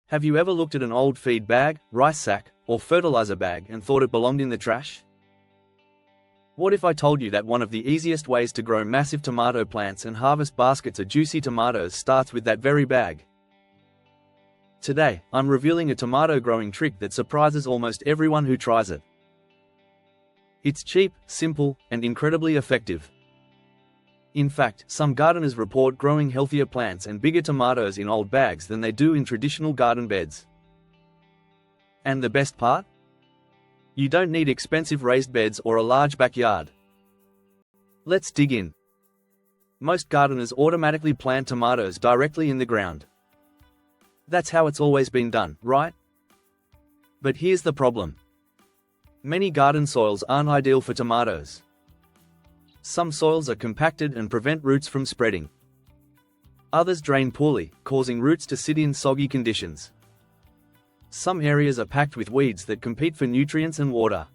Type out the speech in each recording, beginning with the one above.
Have you ever looked at an old feed bag, rice sack, or fertilizer bag and thought it belonged in the trash? What if I told you that one of the easiest ways to grow massive tomato plants and harvest baskets of juicy tomatoes starts with that very bag? Today, I'm revealing a tomato growing trick that surprises almost everyone who tries it. It's cheap, simple, and incredibly effective. In fact, some gardeners report growing healthier plants and bigger tomatoes in old bags than they do in traditional garden beds. And the best part? You don't need expensive raised beds or a large backyard. Let's dig in. Most gardeners automatically plant tomatoes directly in the ground. That's how it's always been done, right? But here's the problem. Many garden soils aren't ideal for tomatoes. Some soils are compacted and prevent roots from spreading. Others drain poorly, causing roots to sit in soggy conditions. Some areas are packed with weeds that compete for nutrients and water.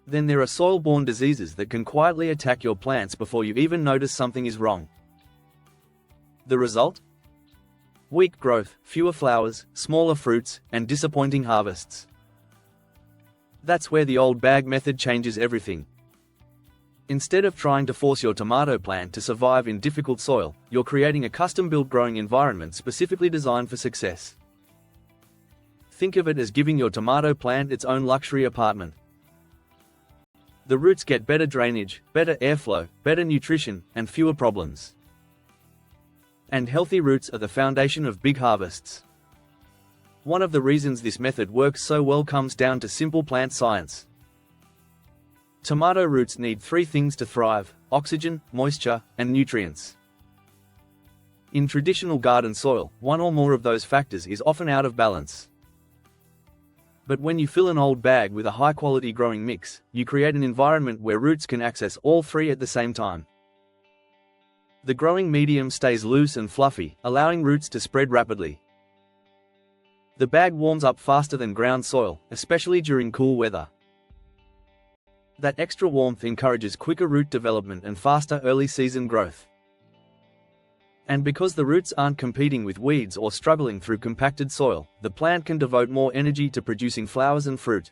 Then there are soil-borne diseases that can quietly attack your plants before you even notice something is wrong. The result? Weak growth, fewer flowers, smaller fruits, and disappointing harvests. That's where the old bag method changes everything. Instead of trying to force your tomato plant to survive in difficult soil, you're creating a custom-built growing environment specifically designed for success. Think of it as giving your tomato plant its own luxury apartment. The roots get better drainage, better airflow, better nutrition, and fewer problems. And healthy roots are the foundation of big harvests. One of the reasons this method works so well comes down to simple plant science. Tomato roots need three things to thrive: oxygen, moisture, and nutrients. In traditional garden soil, one or more of those factors is often out of balance. But when you fill an old bag with a high-quality growing mix, you create an environment where roots can access all three at the same time. The growing medium stays loose and fluffy, allowing roots to spread rapidly. The bag warms up faster than ground soil, especially during cool weather. That extra warmth encourages quicker root development and faster early-season growth. And because the roots aren't competing with weeds or struggling through compacted soil, the plant can devote more energy to producing flowers and fruit.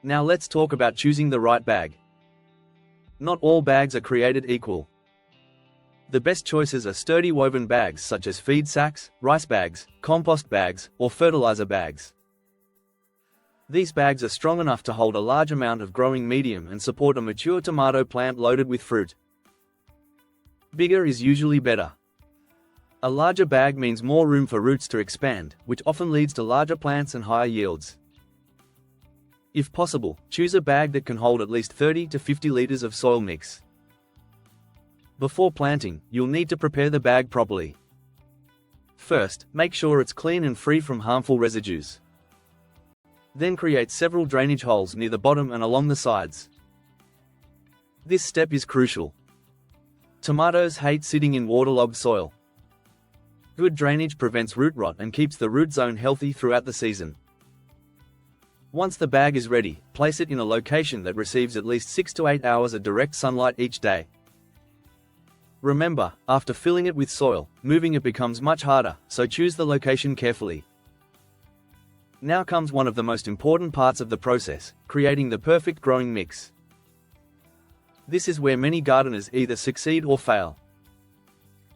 Now let's talk about choosing the right bag. Not all bags are created equal. The best choices are sturdy woven bags such as feed sacks, rice bags, compost bags, or fertilizer bags. These bags are strong enough to hold a large amount of growing medium and support a mature tomato plant loaded with fruit. Bigger is usually better. A larger bag means more room for roots to expand, which often leads to larger plants and higher yields. If possible, choose a bag that can hold at least 30 to 50 liters of soil mix. Before planting, you'll need to prepare the bag properly. First, make sure it's clean and free from harmful residues. Then create several drainage holes near the bottom and along the sides. This step is crucial. Tomatoes hate sitting in waterlogged soil. Good drainage prevents root rot and keeps the root zone healthy throughout the season. Once the bag is ready, place it in a location that receives at least 6 to 8 hours of direct sunlight each day. Remember, after filling it with soil, moving it becomes much harder, so choose the location carefully. Now comes one of the most important parts of the process: creating the perfect growing mix. This is where many gardeners either succeed or fail.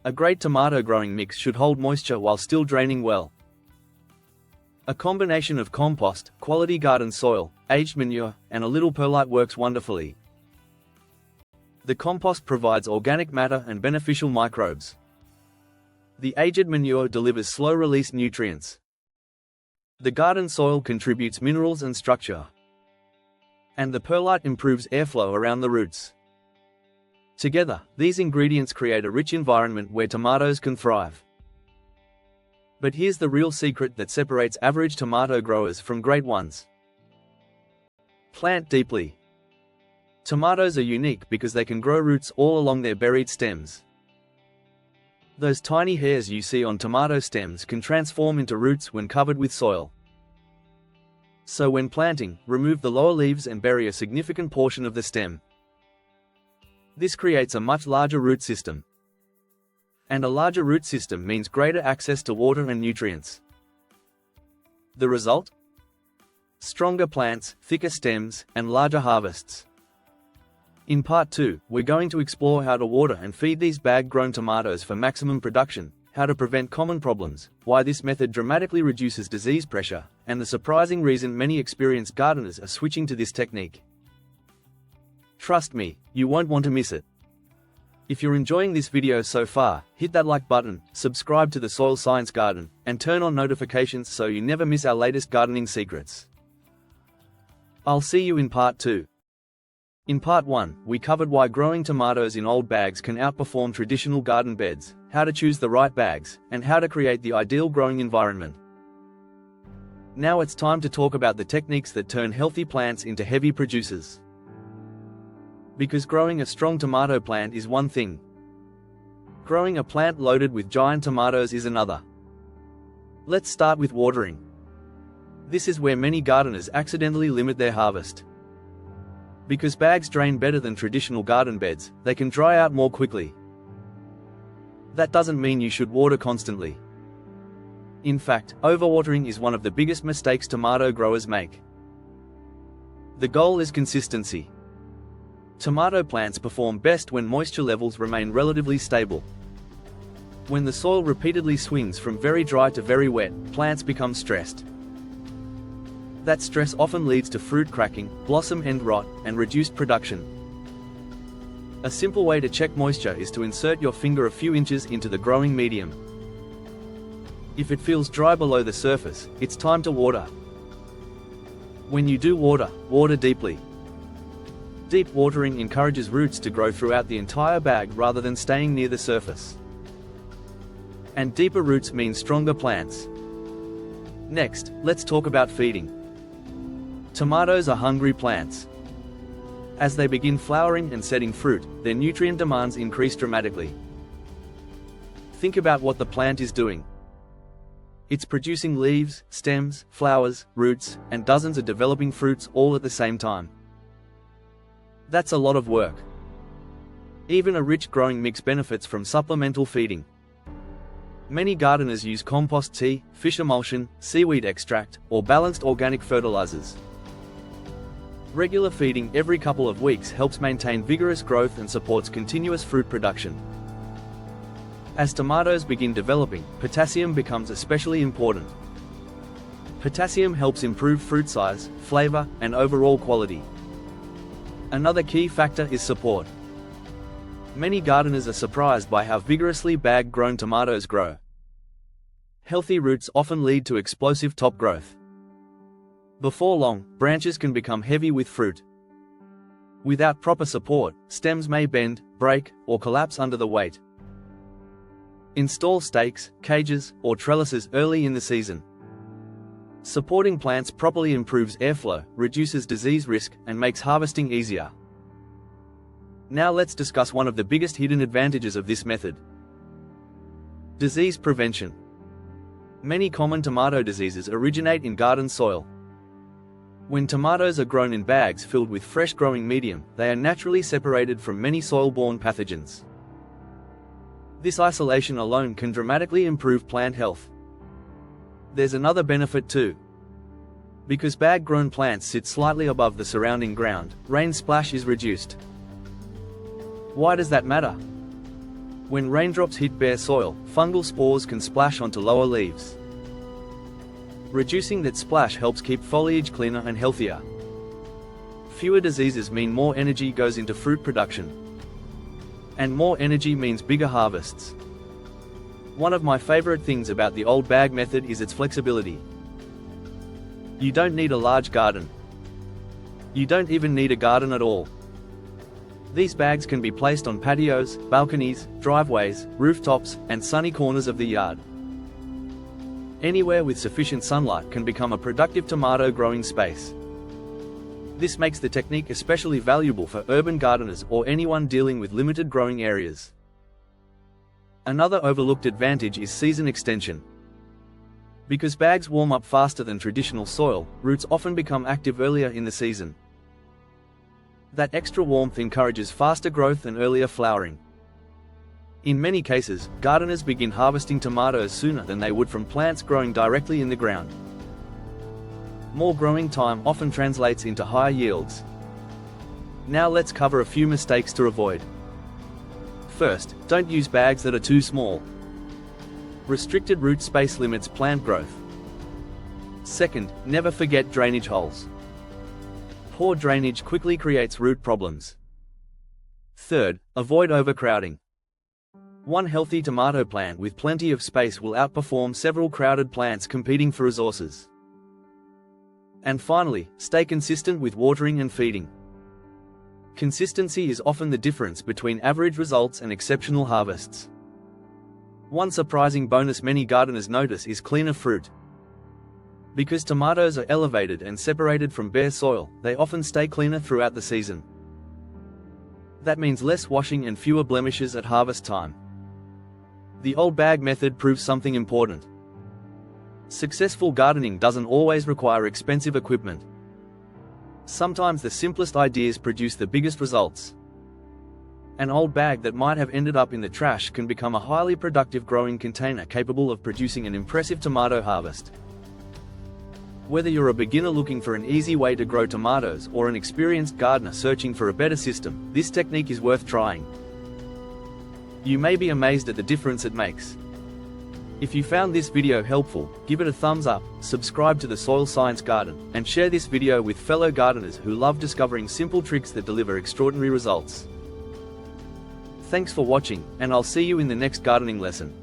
A great tomato growing mix should hold moisture while still draining well. A combination of compost, quality garden soil, aged manure, and a little perlite works wonderfully. The compost provides organic matter and beneficial microbes. The aged manure delivers slow-release nutrients. The garden soil contributes minerals and structure. And the perlite improves airflow around the roots. Together, these ingredients create a rich environment where tomatoes can thrive. But here's the real secret that separates average tomato growers from great ones. Plant deeply. Tomatoes are unique because they can grow roots all along their buried stems. Those tiny hairs you see on tomato stems can transform into roots when covered with soil. So when planting, remove the lower leaves and bury a significant portion of the stem. This creates a much larger root system. And a larger root system means greater access to water and nutrients. The result? Stronger plants, thicker stems, and larger harvests. In part 2, we're going to explore how to water and feed these bag-grown tomatoes for maximum production, how to prevent common problems, why this method dramatically reduces disease pressure, and the surprising reason many experienced gardeners are switching to this technique. Trust me, you won't want to miss it. If you're enjoying this video so far, hit that like button, subscribe to the Soil Science Garden, and turn on notifications so you never miss our latest gardening secrets. I'll see you in part 2. In part 1, we covered why growing tomatoes in old bags can outperform traditional garden beds, how to choose the right bags, and how to create the ideal growing environment. Now it's time to talk about the techniques that turn healthy plants into heavy producers. Because growing a strong tomato plant is one thing. Growing a plant loaded with giant tomatoes is another. Let's start with watering. This is where many gardeners accidentally limit their harvest. Because bags drain better than traditional garden beds, they can dry out more quickly. That doesn't mean you should water constantly. In fact, overwatering is one of the biggest mistakes tomato growers make. The goal is consistency. Tomato plants perform best when moisture levels remain relatively stable. When the soil repeatedly swings from very dry to very wet, plants become stressed. That stress often leads to fruit cracking, blossom end rot, and reduced production. A simple way to check moisture is to insert your finger a few inches into the growing medium. If it feels dry below the surface, it's time to water. When you do water, water deeply. Deep watering encourages roots to grow throughout the entire bag rather than staying near the surface. And deeper roots mean stronger plants. Next, let's talk about feeding. Tomatoes are hungry plants. As they begin flowering and setting fruit, their nutrient demands increase dramatically. Think about what the plant is doing. It's producing leaves, stems, flowers, roots, and dozens of developing fruits all at the same time. That's a lot of work. Even a rich growing mix benefits from supplemental feeding. Many gardeners use compost tea, fish emulsion, seaweed extract, or balanced organic fertilizers. Regular feeding every couple of weeks helps maintain vigorous growth and supports continuous fruit production. As tomatoes begin developing, potassium becomes especially important. Potassium helps improve fruit size, flavor, and overall quality. Another key factor is support. Many gardeners are surprised by how vigorously bag-grown tomatoes grow. Healthy roots often lead to explosive top growth. Before long, branches can become heavy with fruit. Without proper support, stems may bend, break, or collapse under the weight. Install stakes, cages, or trellises early in the season. Supporting plants properly improves airflow, reduces disease risk, and makes harvesting easier. Now let's discuss one of the biggest hidden advantages of this method. Disease prevention. Many common tomato diseases originate in garden soil. When tomatoes are grown in bags filled with fresh growing medium, they are naturally separated from many soil-borne pathogens. This isolation alone can dramatically improve plant health. There's another benefit too. Because bag-grown plants sit slightly above the surrounding ground, rain splash is reduced. Why does that matter? When raindrops hit bare soil, fungal spores can splash onto lower leaves. Reducing that splash helps keep foliage cleaner and healthier. Fewer diseases mean more energy goes into fruit production. And more energy means bigger harvests. One of my favorite things about the old bag method is its flexibility. You don't need a large garden. You don't even need a garden at all. These bags can be placed on patios, balconies, driveways, rooftops, and sunny corners of the yard. Anywhere with sufficient sunlight can become a productive tomato growing space. This makes the technique especially valuable for urban gardeners or anyone dealing with limited growing areas. Another overlooked advantage is season extension. Because bags warm up faster than traditional soil, roots often become active earlier in the season. That extra warmth encourages faster growth and earlier flowering. In many cases, gardeners begin harvesting tomatoes sooner than they would from plants growing directly in the ground. More growing time often translates into higher yields. Now let's cover a few mistakes to avoid. First, don't use bags that are too small. Restricted root space limits plant growth. Second, never forget drainage holes. Poor drainage quickly creates root problems. Third, avoid overcrowding. One healthy tomato plant with plenty of space will outperform several crowded plants competing for resources. And finally, stay consistent with watering and feeding. Consistency is often the difference between average results and exceptional harvests. One surprising bonus many gardeners notice is cleaner fruit. Because tomatoes are elevated and separated from bare soil, they often stay cleaner throughout the season. That means less washing and fewer blemishes at harvest time. The old bag method proves something important. Successful gardening doesn't always require expensive equipment. Sometimes the simplest ideas produce the biggest results. An old bag that might have ended up in the trash can become a highly productive growing container capable of producing an impressive tomato harvest. Whether you're a beginner looking for an easy way to grow tomatoes or an experienced gardener searching for a better system, this technique is worth trying. You may be amazed at the difference it makes. If you found this video helpful, give it a thumbs up, subscribe to the Soil Science Garden, and share this video with fellow gardeners who love discovering simple tricks that deliver extraordinary results. Thanks for watching, and I'll see you in the next gardening lesson.